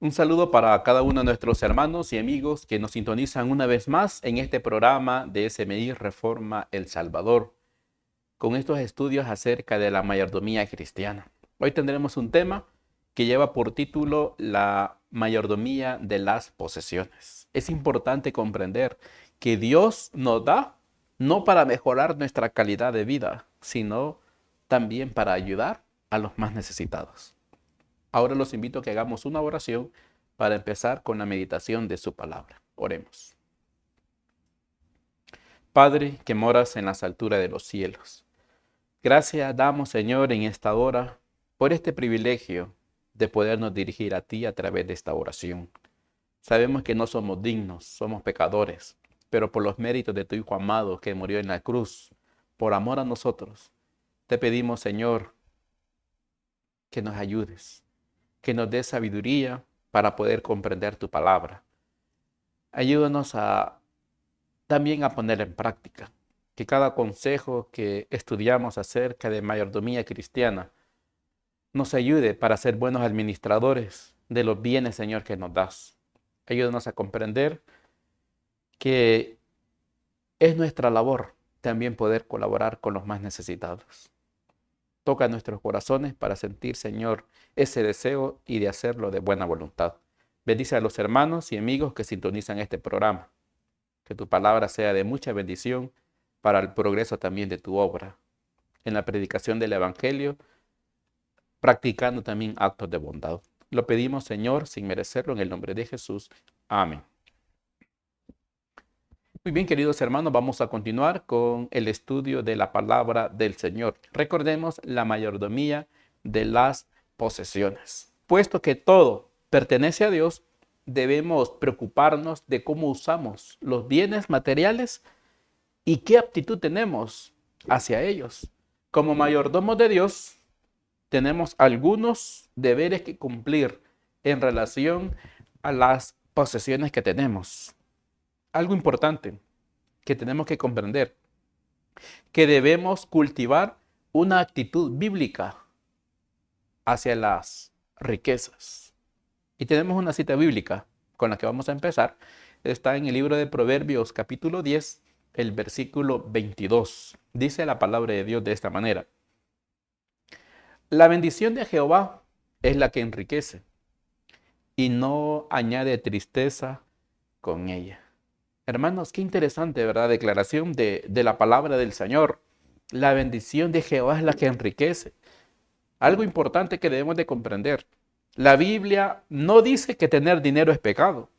Un saludo para cada uno de nuestros hermanos y amigos que nos sintonizan una vez más en este programa de SMI Reforma El Salvador, con estos estudios acerca de la mayordomía cristiana. Hoy tendremos un tema que lleva por título la mayordomía de las posesiones. Es importante comprender que Dios nos da no para mejorar nuestra calidad de vida, sino también para ayudar a los más necesitados. Ahora los invito a que hagamos una oración para empezar con la meditación de su palabra. Oremos. Padre que moras en las alturas de los cielos, gracias damos, Señor, en esta hora por este privilegio de podernos dirigir a ti a través de esta oración. Sabemos que no somos dignos, somos pecadores, pero por los méritos de tu Hijo amado que murió en la cruz, por amor a nosotros, te pedimos, Señor, que nos ayudes, que nos des sabiduría para poder comprender tu palabra. Ayúdanos también a poner en práctica, que cada consejo que estudiamos acerca de mayordomía cristiana nos ayude para ser buenos administradores de los bienes, Señor, que nos das. Ayúdanos a comprender que es nuestra labor también poder colaborar con los más necesitados. Toca nuestros corazones para sentir, Señor, ese deseo y de hacerlo de buena voluntad. Bendice a los hermanos y amigos que sintonizan este programa. Que tu palabra sea de mucha bendición para el progreso también de tu obra. En la predicación del Evangelio, practicando también actos de bondad. Lo pedimos, Señor, sin merecerlo, en el nombre de Jesús. Amén. Muy bien, queridos hermanos, vamos a continuar con el estudio de la palabra del Señor. Recordemos la mayordomía de las posesiones. Puesto que todo pertenece a Dios, debemos preocuparnos de cómo usamos los bienes materiales y qué aptitud tenemos hacia ellos. Como mayordomos de Dios, tenemos algunos deberes que cumplir en relación a las posesiones que tenemos. Algo importante que tenemos que comprender, que debemos cultivar una actitud bíblica hacia las riquezas. Y tenemos una cita bíblica con la que vamos a empezar. Está en el libro de Proverbios capítulo 10, el versículo 22. Dice la palabra de Dios de esta manera: la bendición de Jehová es la que enriquece y no añade tristeza con ella. Hermanos, qué interesante, ¿verdad? Declaración de la palabra del Señor. La bendición de Jehová es la que enriquece. Algo importante que debemos de comprender. La Biblia no dice que tener dinero es pecado.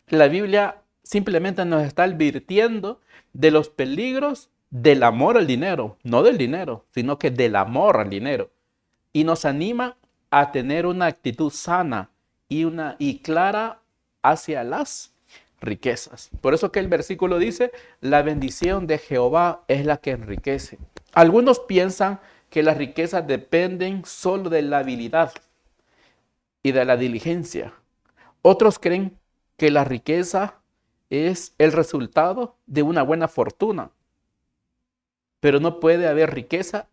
La Biblia simplemente nos está advirtiendo de los peligros del amor al dinero, no del dinero, sino que del amor al dinero. Y nos anima a tener una actitud sana y clara hacia las riquezas. Por eso que el versículo dice, la bendición de Jehová es la que enriquece. Algunos piensan que las riquezas dependen solo de la habilidad y de la diligencia. Otros creen que la riqueza es el resultado de una buena fortuna. Pero no puede haber riqueza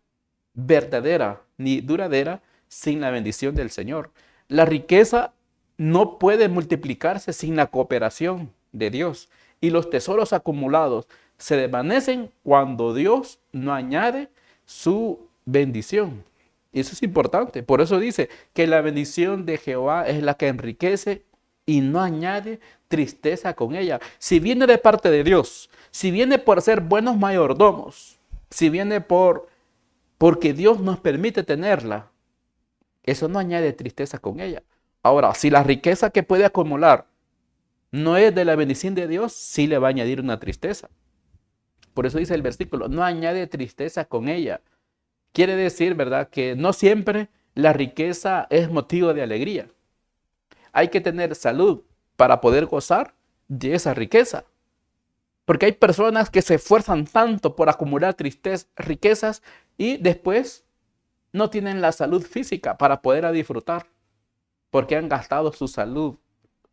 verdadera ni duradera sin la bendición del Señor. La riqueza no puede multiplicarse sin la cooperación de Dios. Y los tesoros acumulados se desvanecen cuando Dios no añade su bendición. Y eso es importante. Por eso dice que la bendición de Jehová es la que enriquece y no añade tristeza con ella. Si viene de parte de Dios, si viene por ser buenos mayordomos, si viene porque Dios nos permite tenerla, eso no añade tristeza con ella. Ahora, si la riqueza que puede acumular no es de la bendición de Dios, sí le va a añadir una tristeza. Por eso dice el versículo, no añade tristeza con ella. Quiere decir, ¿verdad?, que no siempre la riqueza es motivo de alegría. Hay que tener salud para poder gozar de esa riqueza. Porque hay personas que se esfuerzan tanto por acumular riquezas y después no tienen la salud física para poder disfrutar. Porque han gastado su salud,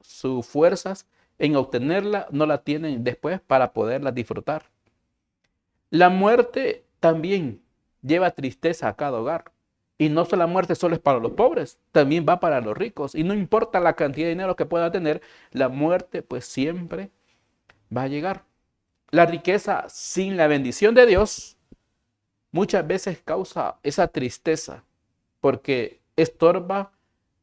sus fuerzas en obtenerla, no la tienen después para poderla disfrutar. La muerte también lleva tristeza a cada hogar. Y no la muerte solo es para los pobres, también va para los ricos. Y no importa la cantidad de dinero que pueda tener, la muerte pues siempre va a llegar. La riqueza sin la bendición de Dios muchas veces causa esa tristeza porque estorba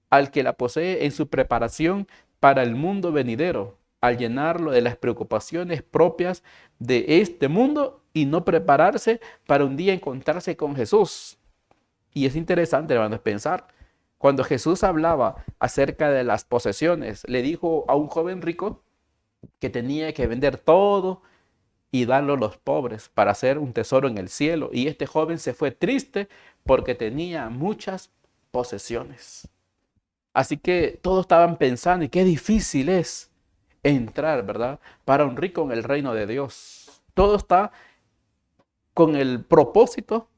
al que la posee en su preparación para el mundo venidero, al llenarlo de las preocupaciones propias de este mundo y no prepararse para un día encontrarse con Jesús. Y es interesante, hermanos, pensar, cuando Jesús hablaba acerca de las posesiones, le dijo a un joven rico que tenía que vender todo y darlo a los pobres para hacer un tesoro en el cielo. Y este joven se fue triste porque tenía muchas posesiones. Así que todos estaban pensando, y qué difícil es entrar, ¿verdad? Para un rico en el reino de Dios. Todo está con el propósito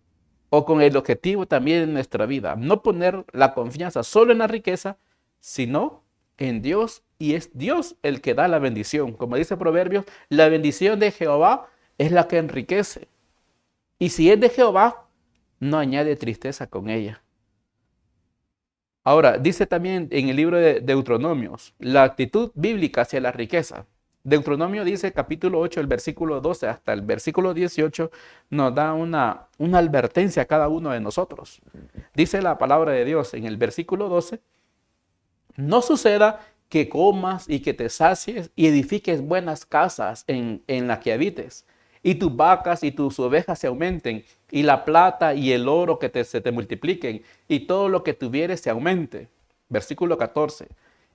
o con el objetivo también en nuestra vida. No poner la confianza solo en la riqueza, sino en Dios. Y es Dios el que da la bendición. Como dice Proverbios, la bendición de Jehová es la que enriquece. Y si es de Jehová, no añade tristeza con ella. Ahora, dice también en el libro de Deuteronomios, la actitud bíblica hacia la riqueza. Deuteronomio dice, capítulo 8, el versículo 12 hasta el versículo 18, nos da una advertencia a cada uno de nosotros. Dice la palabra de Dios en el versículo 12, no suceda que comas y que te sacies y edifiques buenas casas en las que habites, y tus vacas y tus ovejas se aumenten, y la plata y el oro que se te multipliquen, y todo lo que tuvieres se aumente. Versículo 14.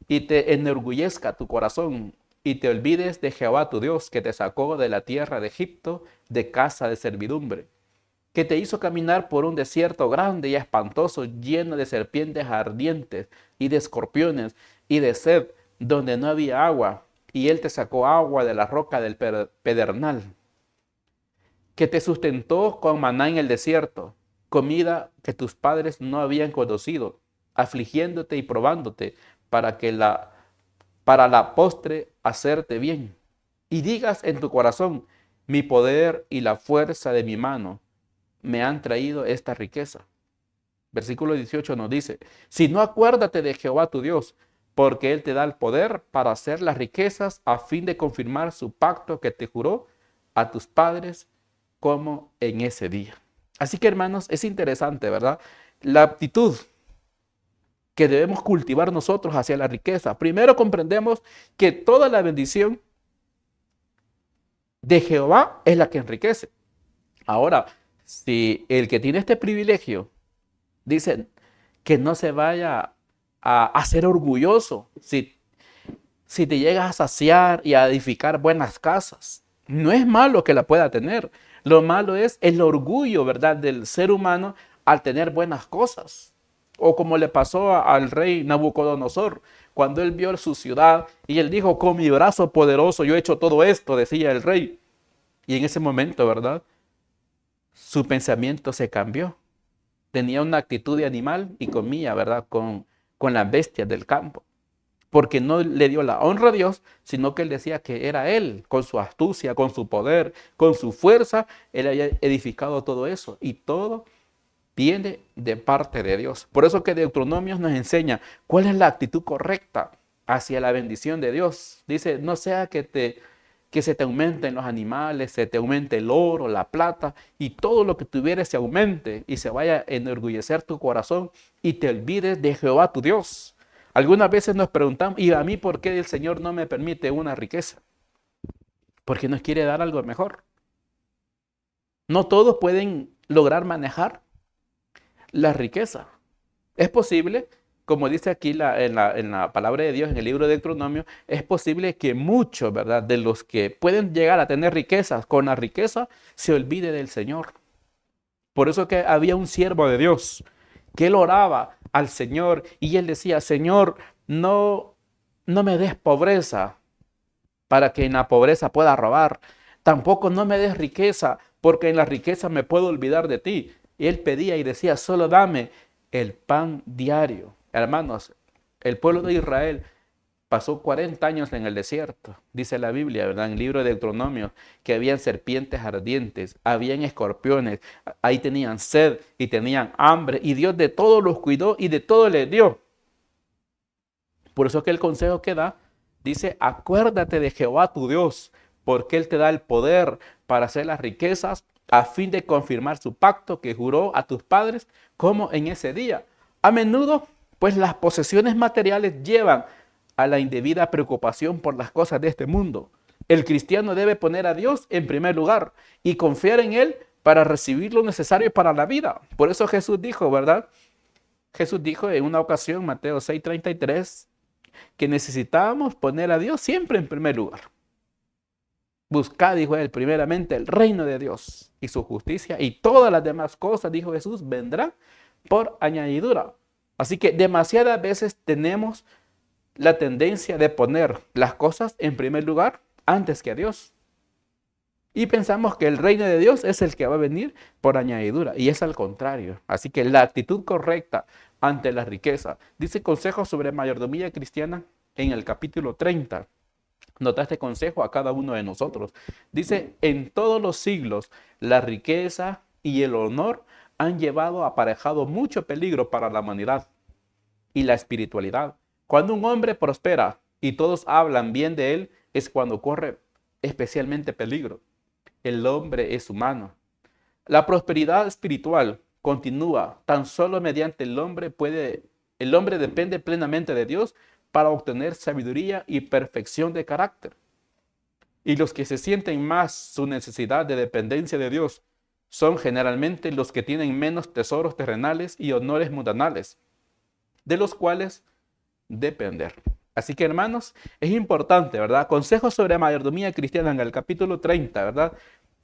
Y te enorgullezca tu corazón, y te olvides de Jehová tu Dios, que te sacó de la tierra de Egipto, de casa de servidumbre, que te hizo caminar por un desierto grande y espantoso, lleno de serpientes ardientes y de escorpiones y de sed, donde no había agua, y él te sacó agua de la roca del pedernal, que te sustentó con maná en el desierto, comida que tus padres no habían conocido, afligiéndote y probándote para la postre hacerte bien. Y digas en tu corazón, mi poder y la fuerza de mi mano me han traído esta riqueza. Versículo 18 nos dice, si no, acuérdate de Jehová tu Dios, porque Él te da el poder para hacer las riquezas a fin de confirmar su pacto que te juró a tus padres como en ese día. Así que, hermanos, es interesante, ¿verdad? La aptitud que debemos cultivar nosotros hacia la riqueza. Primero comprendemos que toda la bendición de Jehová es la que enriquece. Ahora, si el que tiene este privilegio dice que no se vaya a ser orgulloso, si te llegas a saciar y a edificar buenas casas, no es malo que la pueda tener. Lo malo es el orgullo, ¿verdad?, del ser humano al tener buenas cosas. O como le pasó al rey Nabucodonosor, cuando él vio su ciudad y él dijo, con mi brazo poderoso yo he hecho todo esto, decía el rey. Y en ese momento, ¿verdad?, su pensamiento se cambió. Tenía una actitud de animal y comía, ¿verdad?, con las bestias del campo. Porque no le dio la honra a Dios, sino que él decía que era él, con su astucia, con su poder, con su fuerza, él había edificado todo eso. Y todo viene de parte de Dios. Por eso que Deuteronomio nos enseña cuál es la actitud correcta hacia la bendición de Dios. Dice, no sea que se te aumenten los animales, se te aumente el oro, la plata, y todo lo que tuvieres se aumente y se vaya a enorgullecer tu corazón y te olvides de Jehová tu Dios. Algunas veces nos preguntamos, ¿y a mí por qué el Señor no me permite una riqueza? Porque nos quiere dar algo mejor. No todos pueden lograr manejar la riqueza. Es posible, como dice aquí en la palabra de Dios, en el libro de Deuteronomio, es posible que muchos, ¿verdad?, de los que pueden llegar a tener riquezas, con la riqueza se olvide del Señor. Por eso que había un siervo de Dios que él oraba al Señor y él decía, Señor, no me des pobreza para que en la pobreza pueda robar. Tampoco no me des riqueza porque en la riqueza me puedo olvidar de ti. Y él pedía y decía, solo dame el pan diario. Hermanos, el pueblo de Israel pasó 40 años en el desierto. Dice la Biblia, ¿verdad? En el libro de Deuteronomio, que habían serpientes ardientes, habían escorpiones, ahí tenían sed y tenían hambre, y Dios de todo los cuidó y de todo les dio. Por eso que el consejo que da, dice, acuérdate de Jehová tu Dios, porque Él te da el poder para hacer las riquezas a fin de confirmar su pacto que juró a tus padres, como en ese día. A menudo, pues las posesiones materiales llevan a la indebida preocupación por las cosas de este mundo. El cristiano debe poner a Dios en primer lugar y confiar en Él para recibir lo necesario para la vida. Por eso Jesús dijo, ¿verdad? Jesús dijo en una ocasión, Mateo 6:33, que necesitábamos poner a Dios siempre en primer lugar. Buscad, dijo Él, primeramente el reino de Dios y su justicia, y todas las demás cosas, dijo Jesús, vendrán por añadidura. Así que demasiadas veces tenemos la tendencia de poner las cosas en primer lugar antes que a Dios. Y pensamos que el reino de Dios es el que va a venir por añadidura, y es al contrario. Así que la actitud correcta ante la riqueza. Dice Consejos sobre Mayordomía Cristiana en el capítulo 30. Nota este consejo a cada uno de nosotros. Dice, en todos los siglos la riqueza y el honor han llevado aparejado mucho peligro para la humanidad y la espiritualidad. Cuando un hombre prospera y todos hablan bien de él, es cuando corre especialmente peligro. El hombre es humano. La prosperidad espiritual continúa tan solo mediante el hombre depende plenamente de Dios para obtener sabiduría y perfección de carácter. Y los que se sienten más su necesidad de dependencia de Dios son generalmente los que tienen menos tesoros terrenales y honores mundanales, de los cuales depender. Así que, hermanos, es importante, ¿verdad? Consejos sobre mayordomía cristiana en el capítulo 30, ¿verdad?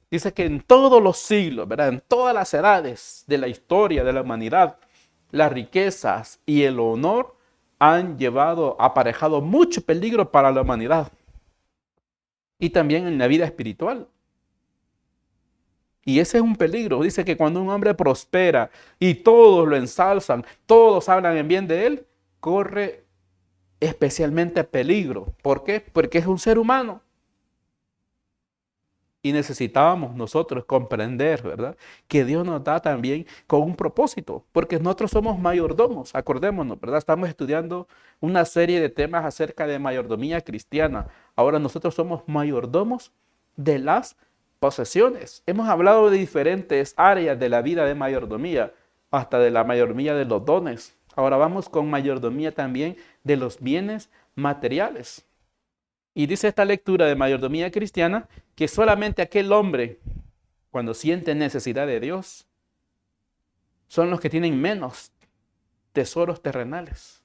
Dice que en todos los siglos, ¿verdad? En todas las edades de la historia de la humanidad, las riquezas y el honor han aparejado mucho peligro para la humanidad. Y también en la vida espiritual. Y ese es un peligro. Dice que cuando un hombre prospera y todos lo ensalzan, todos hablan en bien de él, corre especialmente peligro. ¿Por qué? Porque es un ser humano. Y necesitábamos nosotros comprender, ¿verdad? Que Dios nos da también con un propósito, porque nosotros somos mayordomos, acordémonos, ¿verdad? Estamos estudiando una serie de temas acerca de mayordomía cristiana. Ahora nosotros somos mayordomos de las posesiones. Hemos hablado de diferentes áreas de la vida de mayordomía, hasta de la mayordomía de los dones. Ahora vamos con mayordomía también de los bienes materiales. Y dice esta lectura de mayordomía cristiana que solamente aquel hombre, cuando siente necesidad de Dios, son los que tienen menos tesoros terrenales.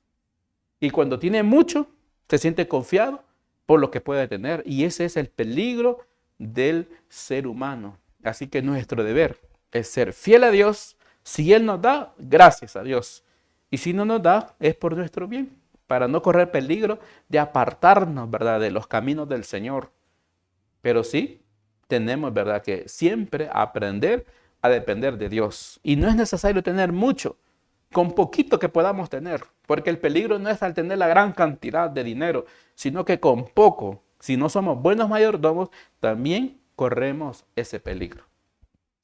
Y cuando tiene mucho, se siente confiado por lo que puede tener. Y ese es el peligro del ser humano. Así que nuestro deber es ser fiel a Dios. Si Él nos da, gracias a Dios. Y si no nos da, es por nuestro bien, para no correr peligro de apartarnos, ¿verdad?, de los caminos del Señor. Pero sí, tenemos, ¿verdad?, que siempre aprender a depender de Dios. Y no es necesario tener mucho, con poquito que podamos tener, porque el peligro no es al tener la gran cantidad de dinero, sino que con poco, si no somos buenos mayordomos, también corremos ese peligro.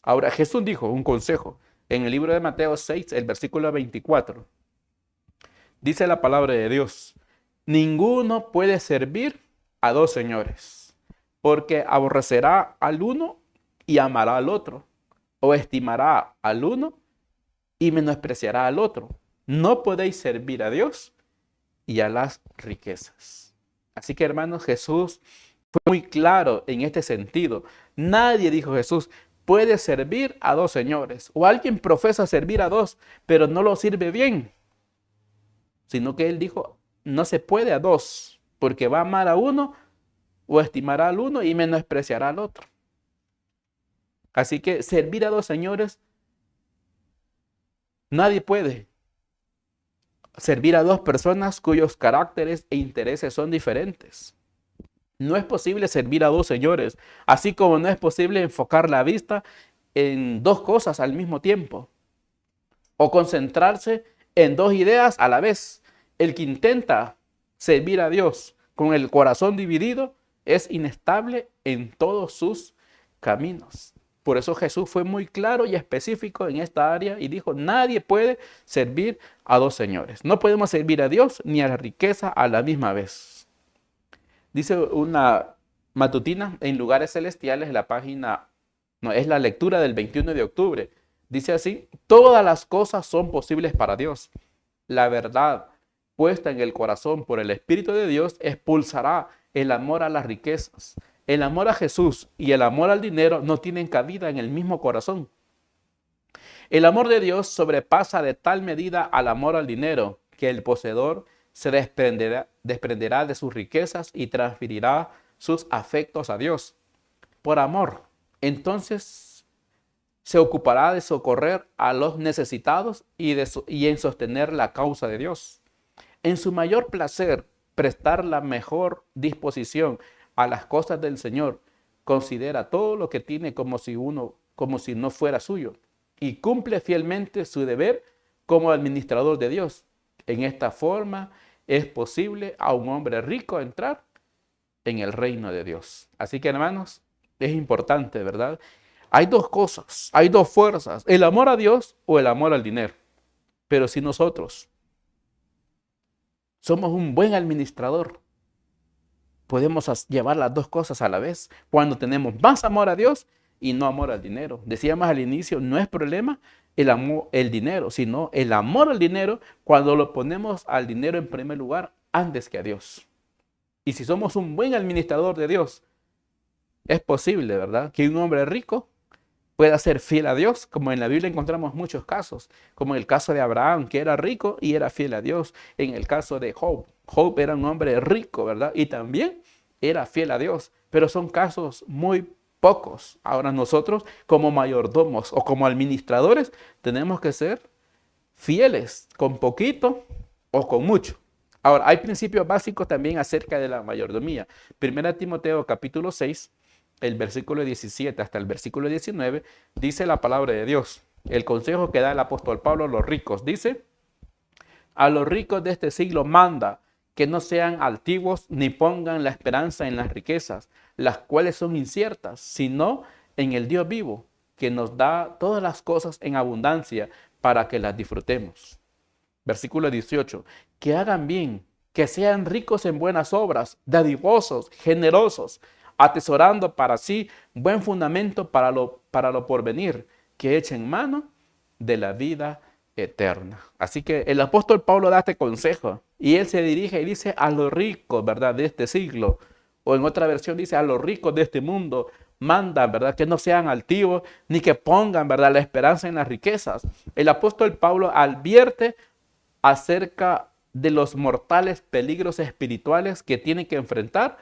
Ahora, Jesús dijo un consejo en el libro de Mateo 6, el versículo 24. Dice la palabra de Dios, ninguno puede servir a dos señores, porque aborrecerá al uno y amará al otro, o estimará al uno y menospreciará al otro. No podéis servir a Dios y a las riquezas. Así que, hermanos, Jesús fue muy claro en este sentido. Nadie, dijo Jesús, puede servir a dos señores. O alguien profesa servir a dos, pero no lo sirve bien. Sino que Él dijo, no se puede a dos, porque va a amar a uno o estimará al uno y menospreciará al otro. Así que servir a dos señores, nadie puede. Servir a dos personas cuyos caracteres e intereses son diferentes. No es posible servir a dos señores, así como no es posible enfocar la vista en dos cosas al mismo tiempo, o concentrarse en dos ideas a la vez. El que intenta servir a Dios con el corazón dividido es inestable en todos sus caminos. Por eso Jesús fue muy claro y específico en esta área y dijo, nadie puede servir a dos señores. No podemos servir a Dios ni a la riqueza a la misma vez. Dice una matutina en Lugares Celestiales, la página, no, es la lectura del 21 de octubre. Dice así, todas las cosas son posibles para Dios. La verdad puesta en el corazón por el Espíritu de Dios expulsará el amor a las riquezas. El amor a Jesús y el amor al dinero no tienen cabida en el mismo corazón. El amor de Dios sobrepasa de tal medida al amor al dinero que el poseedor se desprenderá de sus riquezas y transferirá sus afectos a Dios. Por amor, entonces se ocupará de socorrer a los necesitados y en sostener la causa de Dios. En su mayor placer, prestar la mejor disposición a las cosas del Señor, considera todo lo que tiene como si no fuera suyo y cumple fielmente su deber como administrador de Dios. En esta forma es posible a un hombre rico entrar en el reino de Dios. Así que, hermanos, es importante, ¿verdad? Hay dos cosas, hay dos fuerzas, el amor a Dios o el amor al dinero. Pero si nosotros somos un buen administrador, podemos llevar las dos cosas a la vez cuando tenemos más amor a Dios y no amor al dinero. Decíamos al inicio, no es problema el dinero, sino el amor al dinero cuando lo ponemos al dinero en primer lugar antes que a Dios. Y si somos un buen administrador de Dios, es posible, ¿verdad?, que un hombre rico pueda ser fiel a Dios, como en la Biblia encontramos muchos casos, como en el caso de Abraham, que era rico y era fiel a Dios. En el caso de Job, Job era un hombre rico, ¿verdad? Y también era fiel a Dios, pero son casos muy pocos. Ahora nosotros como mayordomos o como administradores tenemos que ser fieles con poquito o con mucho. Ahora, hay principios básicos también acerca de la mayordomía. Primera Timoteo capítulo 6, el versículo 17 hasta el versículo 19, dice la palabra de Dios. El consejo que da el apóstol Pablo a los ricos, dice, a los ricos de este siglo manda que no sean altivos ni pongan la esperanza en las riquezas, las cuales son inciertas, sino en el Dios vivo, que nos da todas las cosas en abundancia para que las disfrutemos. Versículo 18, que hagan bien, que sean ricos en buenas obras, dadivosos, generosos, atesorando para sí buen fundamento para lo porvenir, que echen mano de la vida eterna. Así que el apóstol Pablo da este consejo y él se dirige y dice a los ricos, ¿verdad?, de este siglo, o en otra versión dice a los ricos de este mundo, mandan, ¿verdad?, que no sean altivos ni que pongan, ¿verdad?, la esperanza en las riquezas. El apóstol Pablo advierte acerca de los mortales peligros espirituales que tienen que enfrentar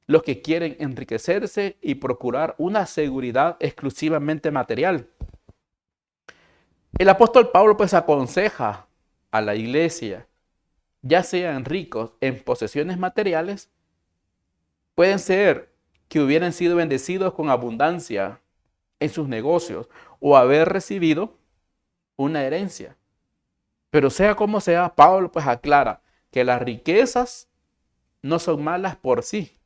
los que quieren enriquecerse y procurar una seguridad exclusivamente material. El apóstol Pablo pues aconseja a la iglesia, ya sean ricos en posesiones materiales, pueden ser que hubieran sido bendecidos con abundancia en sus negocios o haber recibido una herencia. Pero sea como sea, Pablo pues aclara que las riquezas no son malas por sí.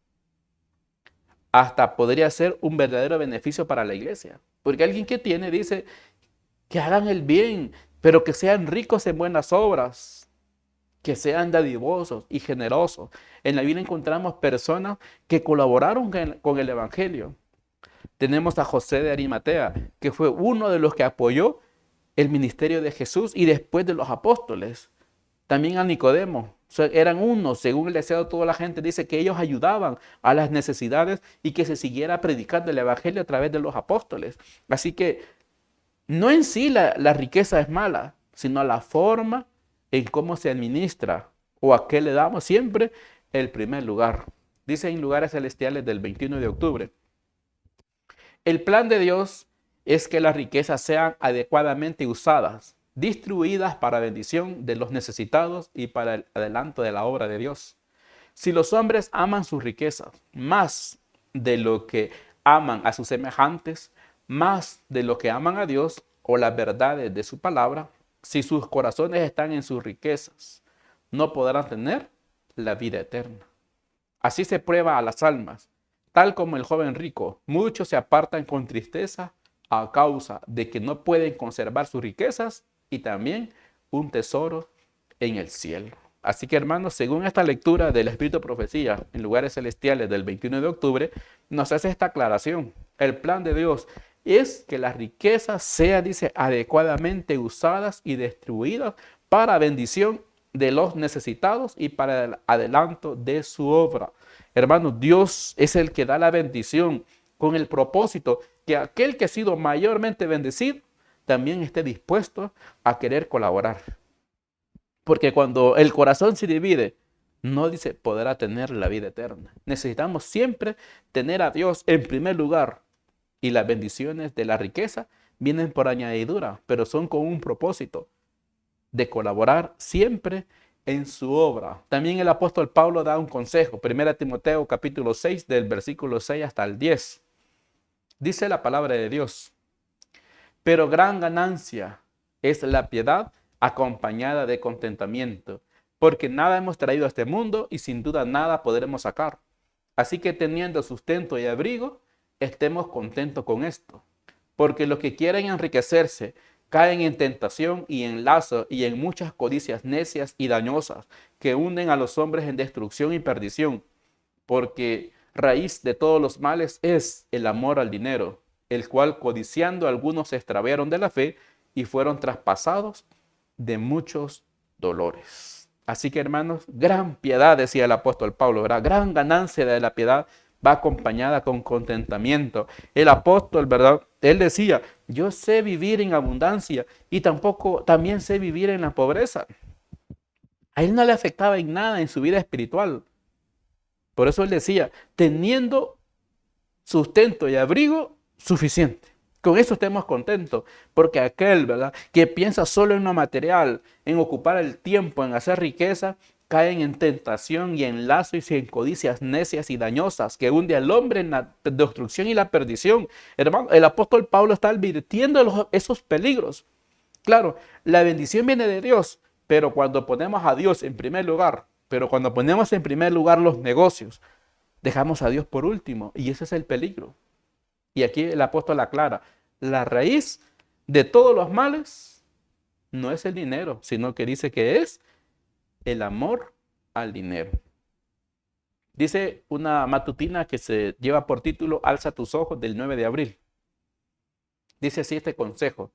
Hasta podría ser un verdadero beneficio para la iglesia. Porque alguien que tiene dice que hagan el bien, pero que sean ricos en buenas obras, que sean dadivosos y generosos. En la Biblia encontramos personas que colaboraron con el Evangelio. Tenemos a José de Arimatea, que fue uno de los que apoyó el ministerio de Jesús y después de los apóstoles. También a Nicodemo. Eran unos, según el deseo de toda la gente, dice que ellos ayudaban a las necesidades y que se siguiera predicando el evangelio a través de los apóstoles. Así que no en sí la riqueza es mala, sino la forma en cómo se administra o a qué le damos siempre el primer lugar. Dice en Lugares Celestiales del 21 de octubre. El plan de Dios es que las riquezas sean adecuadamente usadas, distribuidas para bendición de los necesitados y para el adelanto de la obra de Dios. Si los hombres aman sus riquezas más de lo que aman a sus semejantes, más de lo que aman a Dios o las verdades de su palabra, si sus corazones están en sus riquezas, no podrán tener la vida eterna. Así se prueba a las almas, tal como el joven rico. Muchos se apartan con tristeza a causa de que no pueden conservar sus riquezas y también un tesoro en el cielo. Así que, hermanos, según esta lectura del Espíritu de Profecía en lugares celestiales del 21 de octubre, nos hace esta aclaración. El plan de Dios es que las riquezas sean, dice, adecuadamente usadas y distribuidas para bendición de los necesitados y para el adelanto de su obra. Hermanos, Dios es el que da la bendición con el propósito que aquel que ha sido mayormente bendecido también esté dispuesto a querer colaborar. Porque cuando el corazón se divide, no dice podrá tener la vida eterna. Necesitamos siempre tener a Dios en primer lugar y las bendiciones de la riqueza vienen por añadidura, pero son con un propósito de colaborar siempre en su obra. También el apóstol Pablo da un consejo, 1 Timoteo capítulo 6 del versículo 6 hasta el 10. Dice la palabra de Dios: pero gran ganancia es la piedad acompañada de contentamiento, porque nada hemos traído a este mundo y sin duda nada podremos sacar. Así que teniendo sustento y abrigo, estemos contentos con esto, porque los que quieren enriquecerse caen en tentación y en lazo y en muchas codicias necias y dañosas que hunden a los hombres en destrucción y perdición, porque raíz de todos los males es el amor al dinero, el cual codiciando algunos se extraviaron de la fe y fueron traspasados de muchos dolores. Así que, hermanos, gran piedad, decía el apóstol Pablo, ¿verdad? Gran ganancia de la piedad va acompañada con contentamiento. El apóstol, ¿verdad? Él decía, yo sé vivir en abundancia y también sé vivir en la pobreza. A él no le afectaba en nada en su vida espiritual. Por eso él decía, teniendo sustento y abrigo suficiente. Con eso estemos contentos, porque aquel, ¿verdad?, que piensa solo en lo material, en ocupar el tiempo, en hacer riqueza, caen en tentación y en lazo y en codicias necias y dañosas que hunde al hombre en la destrucción y la perdición. Hermano, el apóstol Pablo está advirtiendo esos peligros. Claro, la bendición viene de Dios, pero cuando ponemos a Dios en primer lugar, los negocios, dejamos a Dios por último y ese es el peligro. Y aquí el apóstol aclara, la raíz de todos los males no es el dinero, sino que dice que es el amor al dinero. Dice una matutina que se lleva por título Alza tus ojos, del 9 de abril. Dice así este consejo: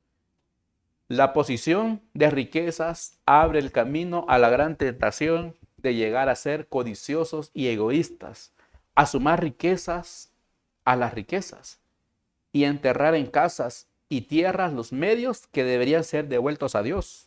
la posición de riquezas abre el camino a la gran tentación de llegar a ser codiciosos y egoístas, a sumar riquezas a las riquezas y enterrar en casas y tierras los medios que deberían ser devueltos a Dios.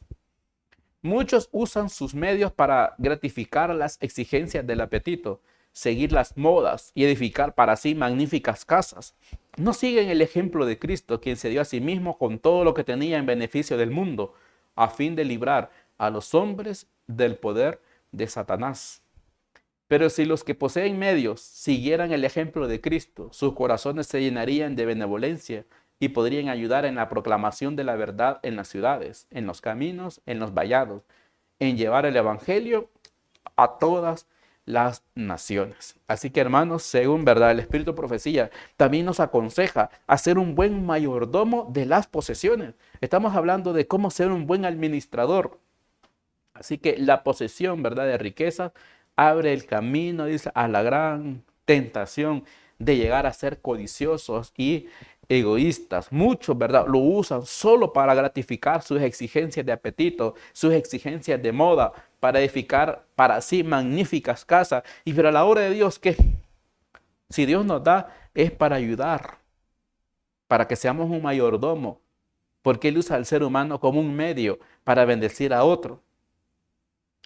Muchos usan sus medios para gratificar las exigencias del apetito, seguir las modas y edificar para sí magníficas casas. No siguen el ejemplo de Cristo, quien se dio a sí mismo con todo lo que tenía en beneficio del mundo, a fin de librar a los hombres del poder de Satanás. Pero si los que poseen medios siguieran el ejemplo de Cristo, sus corazones se llenarían de benevolencia y podrían ayudar en la proclamación de la verdad en las ciudades, en los caminos, en los vallados, en llevar el evangelio a todas las naciones. Así que, hermanos, según verdad el Espíritu de Profecía también nos aconseja a ser un buen mayordomo de las posesiones. Estamos hablando de cómo ser un buen administrador. Así que la posesión, ¿verdad?, de riquezas abre el camino, dice, a la gran tentación de llegar a ser codiciosos y egoístas. Muchos, ¿verdad?, lo usan solo para gratificar sus exigencias de apetito, sus exigencias de moda, para edificar para sí magníficas casas. Y pero a la hora de Dios, ¿qué? Si Dios nos da, es para ayudar, para que seamos un mayordomo, porque Él usa al ser humano como un medio para bendecir a otro.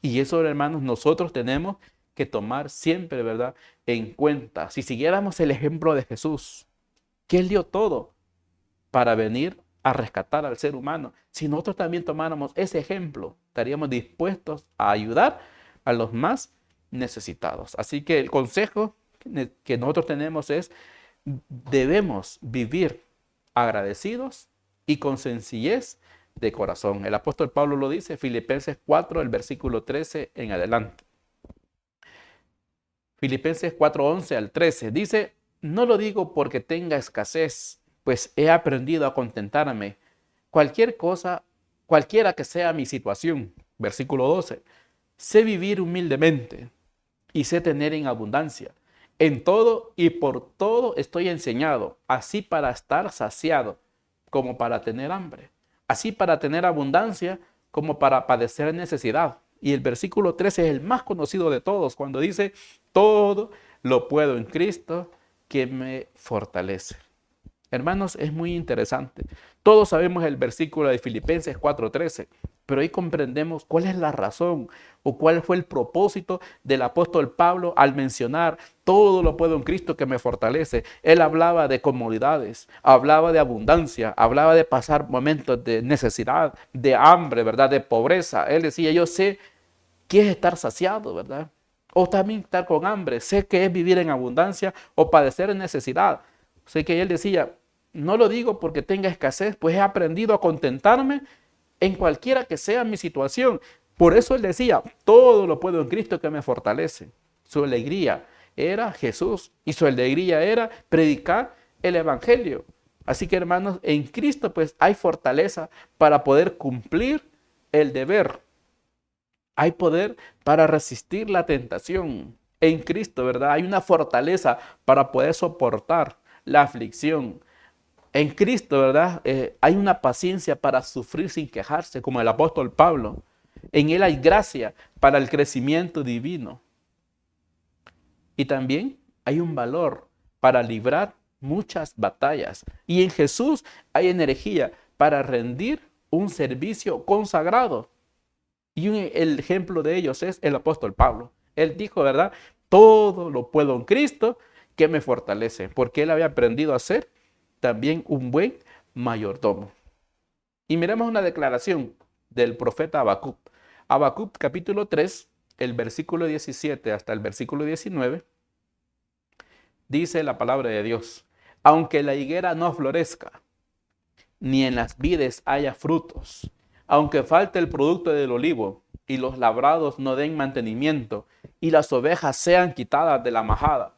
Y eso, hermanos, nosotros tenemos que tomar siempre, ¿verdad?, en cuenta. Si siguiéramos el ejemplo de Jesús, que Él dio todo para venir a rescatar al ser humano. Si nosotros también tomáramos ese ejemplo, estaríamos dispuestos a ayudar a los más necesitados. Así que el consejo que nosotros tenemos es, debemos vivir agradecidos y con sencillez de corazón. El apóstol Pablo lo dice, Filipenses 4, el versículo 13 en adelante. Filipenses 4:11 al 13 dice, no lo digo porque tenga escasez, pues he aprendido a contentarme. Cualquier cosa, cualquiera que sea mi situación. Versículo 12, sé vivir humildemente y sé tener en abundancia. En todo y por todo estoy enseñado, así para estar saciado como para tener hambre, así para tener abundancia como para padecer necesidad. Y el versículo 13 es el más conocido de todos, cuando dice, todo lo puedo en Cristo que me fortalece. Hermanos, es muy interesante. Todos sabemos el versículo de Filipenses 4:13, pero ahí comprendemos cuál es la razón o cuál fue el propósito del apóstol Pablo al mencionar todo lo puedo en Cristo que me fortalece. Él hablaba de comodidades, hablaba de abundancia, hablaba de pasar momentos de necesidad, de hambre, ¿verdad? De pobreza. Él decía, yo sé qué es estar saciado, ¿verdad? O también estar con hambre. Sé que es vivir en abundancia o padecer en necesidad. Sé que él decía, no lo digo porque tenga escasez, pues he aprendido a contentarme en cualquiera que sea mi situación. Por eso él decía, todo lo puedo en Cristo que me fortalece. Su alegría era Jesús y su alegría era predicar el evangelio. Así que hermanos, en Cristo pues hay fortaleza para poder cumplir el deber. Hay poder para resistir la tentación. En Cristo, ¿verdad? Hay una fortaleza para poder soportar la aflicción. En Cristo, ¿verdad? Hay una paciencia para sufrir sin quejarse, como el apóstol Pablo. En Él hay gracia para el crecimiento divino. Y también hay un valor para librar muchas batallas. Y en Jesús hay energía para rendir un servicio consagrado. Y el ejemplo de ellos es el apóstol Pablo. Él dijo, ¿verdad? Todo lo puedo en Cristo que me fortalece, porque él había aprendido a ser también un buen mayordomo. Y miremos una declaración del profeta Habacuc. Habacuc capítulo 3, el versículo 17 hasta el versículo 19, dice la palabra de Dios. Aunque la higuera no florezca, ni en las vides haya frutos, aunque falte el producto del olivo y los labrados no den mantenimiento y las ovejas sean quitadas de la majada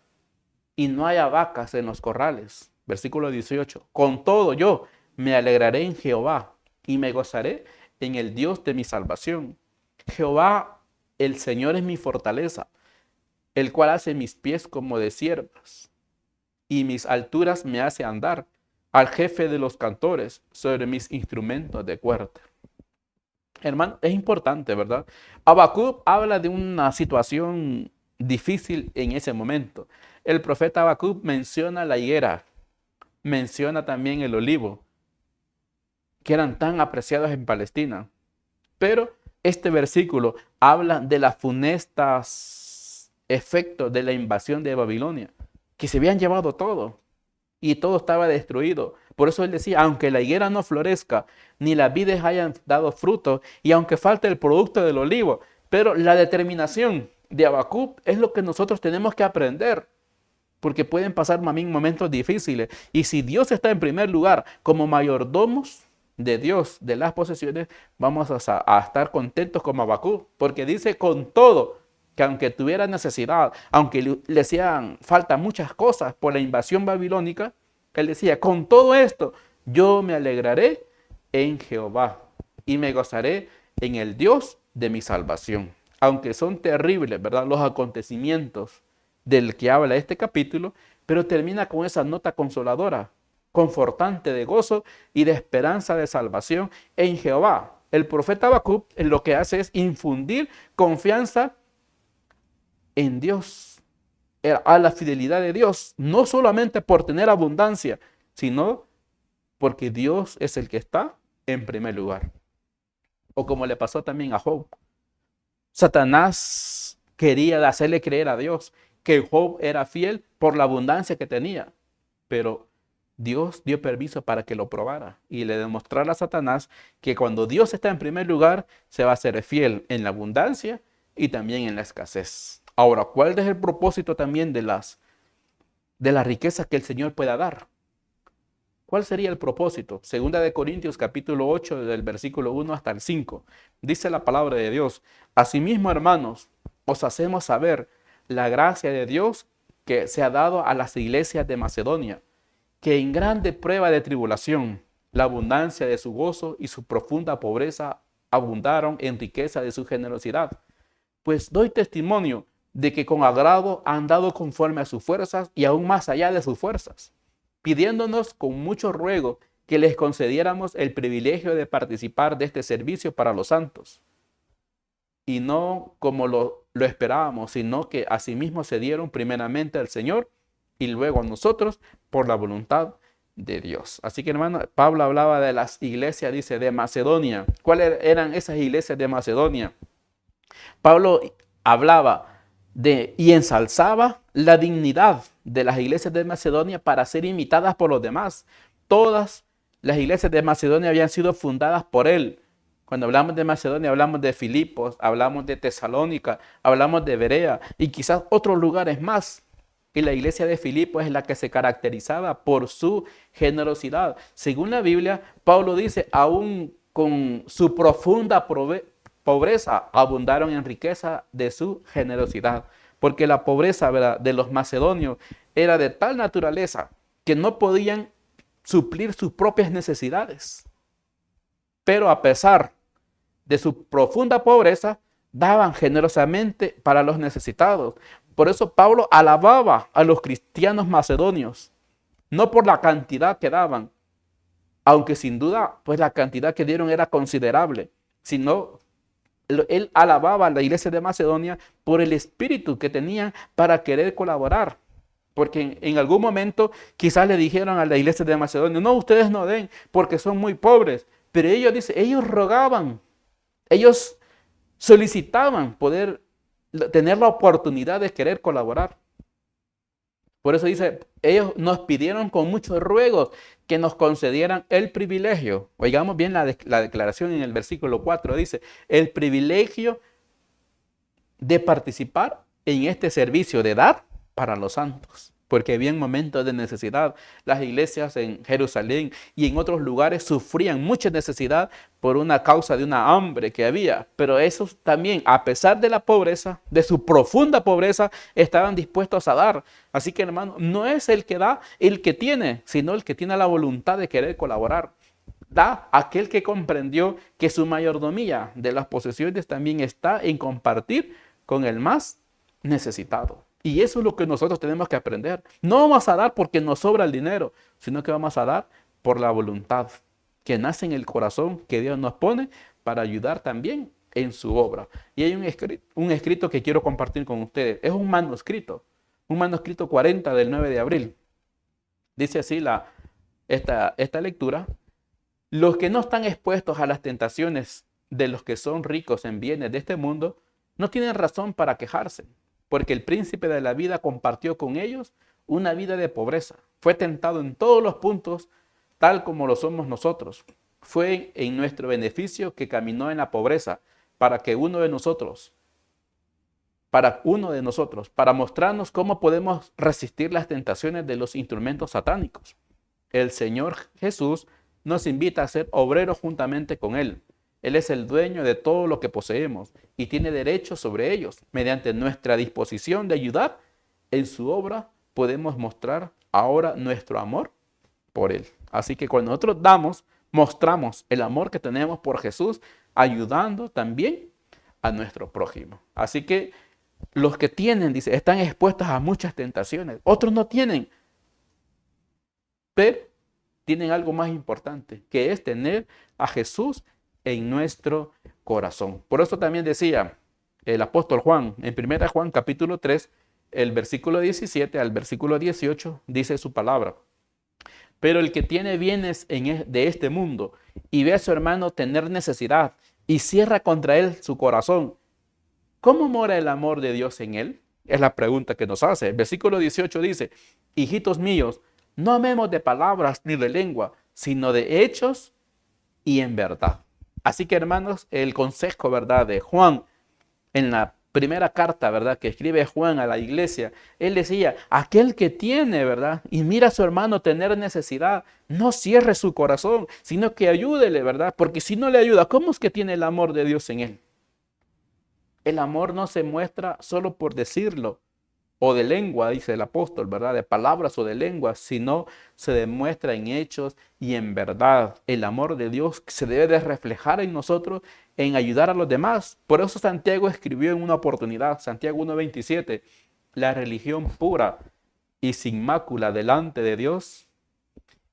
y no haya vacas en los corrales. Versículo 18. Con todo yo me alegraré en Jehová y me gozaré en el Dios de mi salvación. Jehová, el Señor es mi fortaleza, el cual hace mis pies como de siervas y mis alturas me hace andar al jefe de los cantores sobre mis instrumentos de cuerda. Hermano, es importante, ¿verdad? Habacuc habla de una situación difícil en ese momento. El profeta Habacuc menciona la higuera, menciona también el olivo, que eran tan apreciados en Palestina. Pero este versículo habla de las funestas efectos de la invasión de Babilonia, que se habían llevado todo y todo estaba destruido. Por eso él decía, aunque la higuera no florezca, ni las vides hayan dado fruto, y aunque falte el producto del olivo, pero la determinación de Habacuc es lo que nosotros tenemos que aprender, porque pueden pasar momentos difíciles. Y si Dios está en primer lugar como mayordomos de Dios, de las posesiones, vamos a estar contentos como Habacuc, porque dice con todo, que aunque tuviera necesidad, aunque le hacían falta muchas cosas por la invasión babilónica, él decía, con todo esto, yo me alegraré en Jehová y me gozaré en el Dios de mi salvación. Aunque son terribles, ¿verdad? Los acontecimientos del que habla este capítulo, pero termina con esa nota consoladora, confortante de gozo y de esperanza de salvación en Jehová. El profeta Habacuc lo que hace es infundir confianza en Dios, a la fidelidad de Dios, no solamente por tener abundancia, sino porque Dios es el que está en primer lugar. O como le pasó también a Job. Satanás quería hacerle creer a Dios que Job era fiel por la abundancia que tenía, pero Dios dio permiso para que lo probara y le demostrara a Satanás que cuando Dios está en primer lugar, se va a ser fiel en la abundancia y también en la escasez. Ahora, ¿cuál es el propósito también de la riqueza que el Señor pueda dar? ¿Cuál sería el propósito? Segunda de Corintios capítulo 8 del versículo 1 hasta el 5. Dice la palabra de Dios, asimismo hermanos, os hacemos saber la gracia de Dios que se ha dado a las iglesias de Macedonia, que en grande prueba de tribulación, la abundancia de su gozo y su profunda pobreza abundaron en riqueza de su generosidad. Pues doy testimonio de que con agrado han dado conforme a sus fuerzas y aún más allá de sus fuerzas, pidiéndonos con mucho ruego que les concediéramos el privilegio de participar de este servicio para los santos. Y no como lo esperábamos, sino que asimismo se dieron primeramente al Señor y luego a nosotros por la voluntad de Dios. Así que, hermano, Pablo hablaba de las iglesias, dice, de Macedonia. ¿Cuáles eran esas iglesias de Macedonia? Pablo hablaba de y ensalzaba la dignidad de las iglesias de Macedonia para ser imitadas por los demás. Todas las iglesias de Macedonia habían sido fundadas por él. Cuando hablamos de Macedonia, hablamos de Filipos, hablamos de Tesalónica, hablamos de Berea y quizás otros lugares más. Y la iglesia de Filipos es la que se caracterizaba por su generosidad. Según la Biblia, Pablo dice, aún con su profunda pobreza, abundaron en riqueza de su generosidad. Porque la pobreza, ¿verdad?, de los macedonios era de tal naturaleza que no podían suplir sus propias necesidades. Pero a pesar de su profunda pobreza, daban generosamente para los necesitados. Por eso Pablo alababa a los cristianos macedonios, no por la cantidad que daban, aunque sin duda pues la cantidad que dieron era considerable, sino él alababa a la iglesia de Macedonia por el espíritu que tenían para querer colaborar. Porque en algún momento quizás le dijeron a la iglesia de Macedonia, no, ustedes no den porque son muy pobres. Pero ellos, dice, ellos rogaban, ellos solicitaban poder tener la oportunidad de querer colaborar. Por eso dice, ellos nos pidieron con muchos ruegos que nos concedieran el privilegio. Oigamos bien la declaración en el versículo 4, dice, el privilegio de participar en este servicio, de dar para los santos. Porque había momentos de necesidad. Las iglesias en Jerusalén y en otros lugares sufrían mucha necesidad por una causa de una hambre que había. Pero esos también, a pesar de la pobreza, de su profunda pobreza, estaban dispuestos a dar. Así que, hermano, no es el que da el que tiene, sino el que tiene la voluntad de querer colaborar. Da aquel que comprendió que su mayordomía de las posesiones también está en compartir con el más necesitado. Y eso es lo que nosotros tenemos que aprender. No vamos a dar porque nos sobra el dinero, sino que vamos a dar por la voluntad que nace en el corazón que Dios nos pone para ayudar también en su obra. Y hay un escrito que quiero compartir con ustedes. Es un manuscrito 40 del 9 de abril. Dice así esta lectura. Los que no están expuestos a las tentaciones de los que son ricos en bienes de este mundo, no tienen razón para quejarse, porque el príncipe de la vida compartió con ellos una vida de pobreza. Fue tentado en todos los puntos, tal como lo somos nosotros. Fue en nuestro beneficio que caminó en la pobreza, para uno de nosotros, para mostrarnos cómo podemos resistir las tentaciones de los instrumentos satánicos. El Señor Jesús nos invita a ser obreros juntamente con Él. Él es el dueño de todo lo que poseemos y tiene derecho sobre ellos. Mediante nuestra disposición de ayudar en su obra, podemos mostrar ahora nuestro amor por Él. Así que cuando nosotros damos, mostramos el amor que tenemos por Jesús, ayudando también a nuestro prójimo. Así que los que tienen, dice, están expuestos a muchas tentaciones. Otros no tienen, pero tienen algo más importante, que es tener a Jesús en nuestro corazón. Por eso también decía el apóstol Juan, en 1 Juan capítulo 3, el versículo 17 al versículo 18, dice su palabra. Pero el que tiene bienes de este mundo y ve a su hermano tener necesidad y cierra contra él su corazón, ¿cómo mora el amor de Dios en él? Es la pregunta que nos hace. El versículo 18 dice, hijitos míos, no amemos de palabras ni de lengua, sino de hechos y en verdad. Así que, hermanos, el consejo, ¿verdad?, de Juan en la primera carta, ¿verdad?, que escribe Juan a la iglesia, él decía, aquel que tiene, ¿verdad?, y mira a su hermano tener necesidad, no cierre su corazón, sino que ayúdele, ¿verdad? Porque si no le ayuda, ¿cómo es que tiene el amor de Dios en él? El amor no se muestra solo por decirlo, o de lengua, dice el apóstol, ¿verdad? De palabras o de lengua, sino se demuestra en hechos y en verdad. El amor de Dios se debe de reflejar en nosotros en ayudar a los demás. Por eso Santiago escribió en una oportunidad, Santiago 1:27, la religión pura y sin mácula delante de Dios,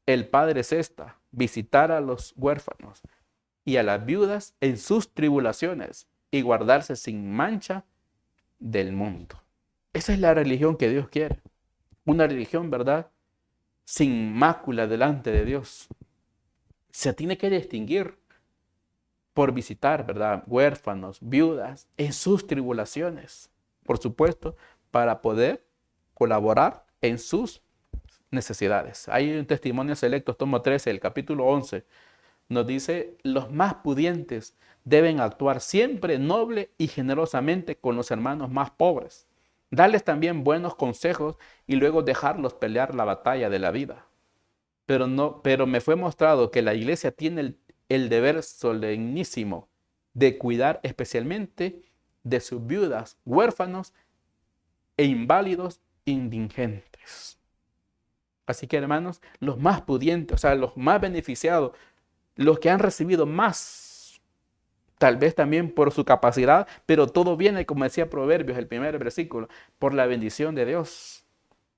el Padre es esta: visitar a los huérfanos y a las viudas en sus tribulaciones y guardarse sin mancha del mundo. Esa es la religión que Dios quiere. Una religión, ¿verdad? Sin mácula delante de Dios. Se tiene que distinguir por visitar, ¿verdad? Huérfanos, viudas en sus tribulaciones. Por supuesto, para poder colaborar en sus necesidades. Hay un testimonio selecto, tomo 13, el capítulo 11. Nos dice: los más pudientes deben actuar siempre noble y generosamente con los hermanos más pobres. Darles también buenos consejos y luego dejarlos pelear la batalla de la vida. Pero me fue mostrado que la iglesia tiene el deber solemnísimo de cuidar especialmente de sus viudas, huérfanos e inválidos indigentes. Así que, hermanos, los más pudientes, o sea, los más beneficiados, los que han recibido más, tal vez también por su capacidad, pero todo viene, como decía Proverbios, el primer versículo, por la bendición de Dios.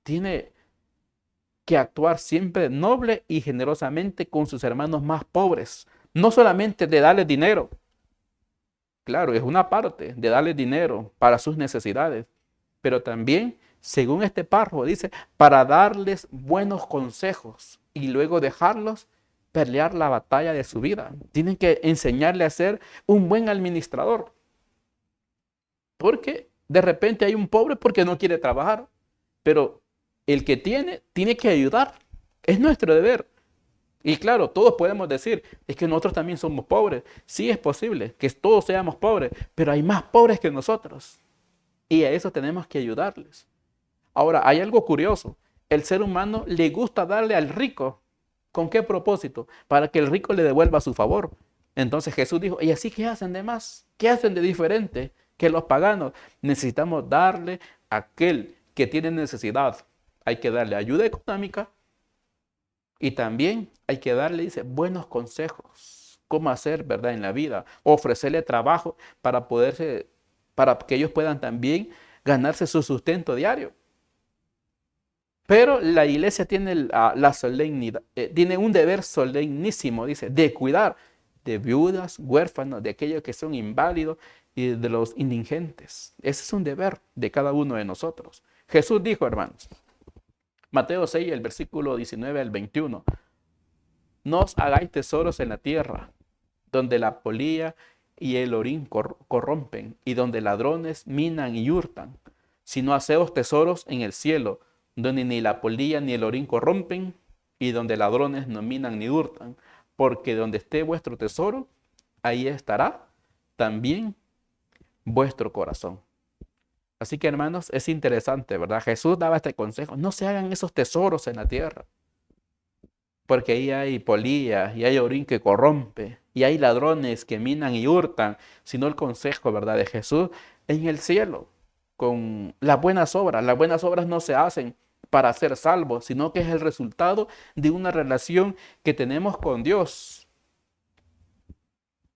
Tiene que actuar siempre noble y generosamente con sus hermanos más pobres. No solamente de darles dinero, claro, es una parte de darles dinero para sus necesidades, pero también, según este párrafo, dice, para darles buenos consejos y luego dejarlos pelear la batalla de su vida. Tienen que enseñarle a ser un buen administrador. Porque de repente hay un pobre porque no quiere trabajar, pero el que tiene que ayudar. Es nuestro deber. Y claro, todos podemos decir, es que nosotros también somos pobres. Sí, es posible que todos seamos pobres, pero hay más pobres que nosotros. Y a eso tenemos que ayudarles. Ahora, hay algo curioso. El ser humano le gusta darle al rico. ¿Con qué propósito? Para que el rico le devuelva su favor. Entonces Jesús dijo: ¿y así qué hacen de más? ¿Qué hacen de diferente que los paganos? Necesitamos darle a aquel que tiene necesidad. Hay que darle ayuda económica y también hay que darle, dice, buenos consejos. Cómo hacer, ¿verdad? En la vida. Ofrecerle trabajo para que ellos puedan también ganarse su sustento diario. Pero la iglesia tiene la solemnidad, tiene un deber solemnísimo, dice, de cuidar de viudas, huérfanos, de aquellos que son inválidos y de los indigentes. Ese es un deber de cada uno de nosotros. Jesús dijo, hermanos, Mateo 6, el versículo 19 al 21, no os hagáis tesoros en la tierra, donde la polilla y el orín corrompen, y donde ladrones minan y hurtan, sino haceos tesoros en el cielo, donde ni la polilla ni el orín corrompen, y donde ladrones no minan ni hurtan, porque donde esté vuestro tesoro, ahí estará también vuestro corazón. Así que, hermanos, es interesante, ¿verdad? Jesús daba este consejo: no se hagan esos tesoros en la tierra, porque ahí hay polilla y hay orín que corrompe, y hay ladrones que minan y hurtan, sino el consejo, ¿verdad?, de Jesús en el cielo, con las buenas obras. Las buenas obras no se hacen para ser salvos, sino que es el resultado de una relación que tenemos con Dios.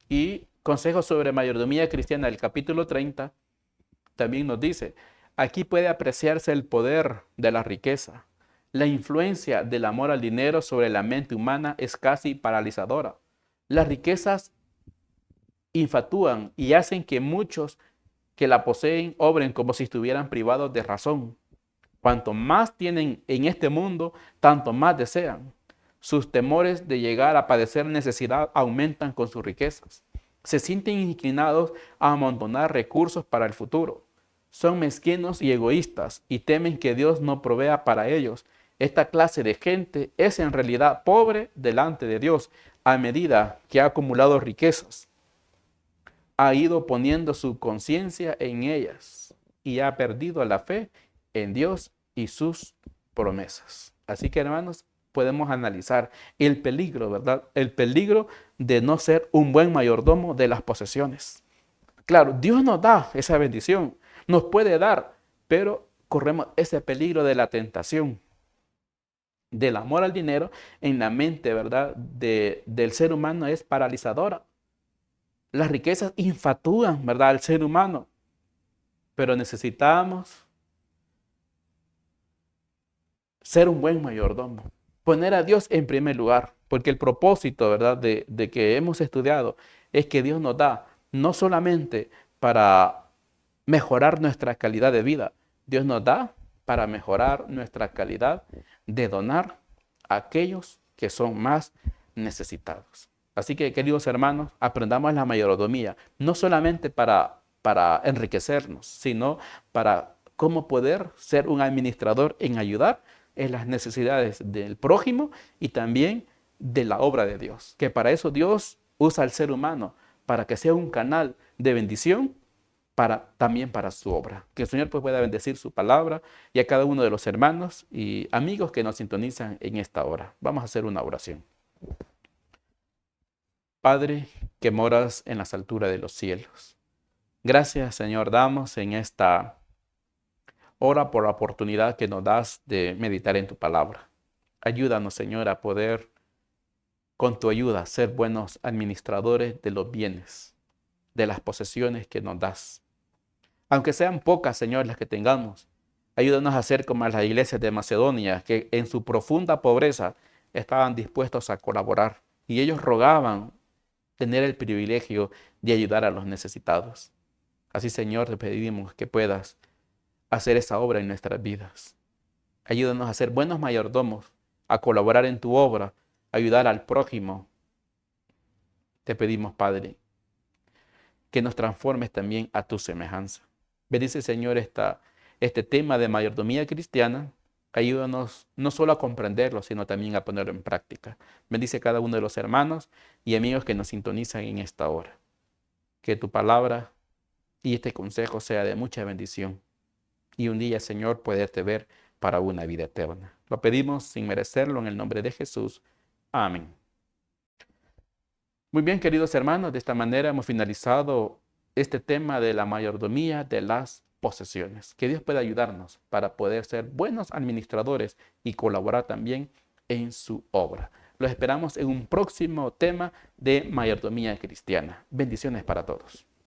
Y consejo sobre mayordomía cristiana, el capítulo 30, también nos dice: aquí puede apreciarse el poder de la riqueza. La influencia del amor al dinero sobre la mente humana es casi paralizadora. Las riquezas infatúan y hacen que muchos que la poseen obren como si estuvieran privados de razón. Cuanto más tienen en este mundo, tanto más desean. Sus temores de llegar a padecer necesidad aumentan con sus riquezas. Se sienten inclinados a amontonar recursos para el futuro. Son mezquinos y egoístas y temen que Dios no provea para ellos. Esta clase de gente es en realidad pobre delante de Dios a medida que ha acumulado riquezas. Ha ido poniendo su conciencia en ellas y ha perdido la fe en Dios y sus promesas. Así que, hermanos, podemos analizar el peligro, ¿verdad? El peligro de no ser un buen mayordomo de las posesiones. Claro, Dios nos da esa bendición, nos puede dar, pero corremos ese peligro de la tentación, del amor al dinero en la mente, ¿verdad? Del ser humano es paralizadora. Las riquezas infatúan, ¿verdad? Al ser humano, pero necesitamos ser un buen mayordomo, poner a Dios en primer lugar, porque el propósito, ¿verdad? De que hemos estudiado es que Dios nos da no solamente para mejorar nuestra calidad de vida, Dios nos da para mejorar nuestra calidad de donar a aquellos que son más necesitados. Así que, queridos hermanos, aprendamos la mayordomía, no solamente para enriquecernos, sino para cómo poder ser un administrador en ayudar en las necesidades del prójimo y también de la obra de Dios. Que para eso Dios usa al ser humano, para que sea un canal de bendición también para su obra. Que el Señor pues pueda bendecir su palabra y a cada uno de los hermanos y amigos que nos sintonizan en esta hora. Vamos a hacer una oración. Padre, que moras en las alturas de los cielos. Gracias, Señor, damos en esta hora por la oportunidad que nos das de meditar en tu palabra. Ayúdanos, Señor, a poder, con tu ayuda, ser buenos administradores de los bienes, de las posesiones que nos das. Aunque sean pocas, Señor, las que tengamos, ayúdanos a ser como las iglesias de Macedonia, que en su profunda pobreza estaban dispuestos a colaborar y ellos rogaban tener el privilegio de ayudar a los necesitados. Así, Señor, te pedimos que puedas hacer esa obra en nuestras vidas. Ayúdanos a ser buenos mayordomos, a colaborar en tu obra, a ayudar al prójimo. Te pedimos, Padre, que nos transformes también a tu semejanza. Bendice, Señor, este tema de mayordomía cristiana. Ayúdanos no solo a comprenderlo, sino también a ponerlo en práctica. Bendice a cada uno de los hermanos y amigos que nos sintonizan en esta hora. Que tu palabra y este consejo sea de mucha bendición. Y un día, Señor, poderte ver para una vida eterna. Lo pedimos sin merecerlo en el nombre de Jesús. Amén. Muy bien, queridos hermanos, de esta manera hemos finalizado este tema de la mayordomía de las posesiones. Que Dios pueda ayudarnos para poder ser buenos administradores y colaborar también en su obra. Los esperamos en un próximo tema de mayordomía cristiana. Bendiciones para todos.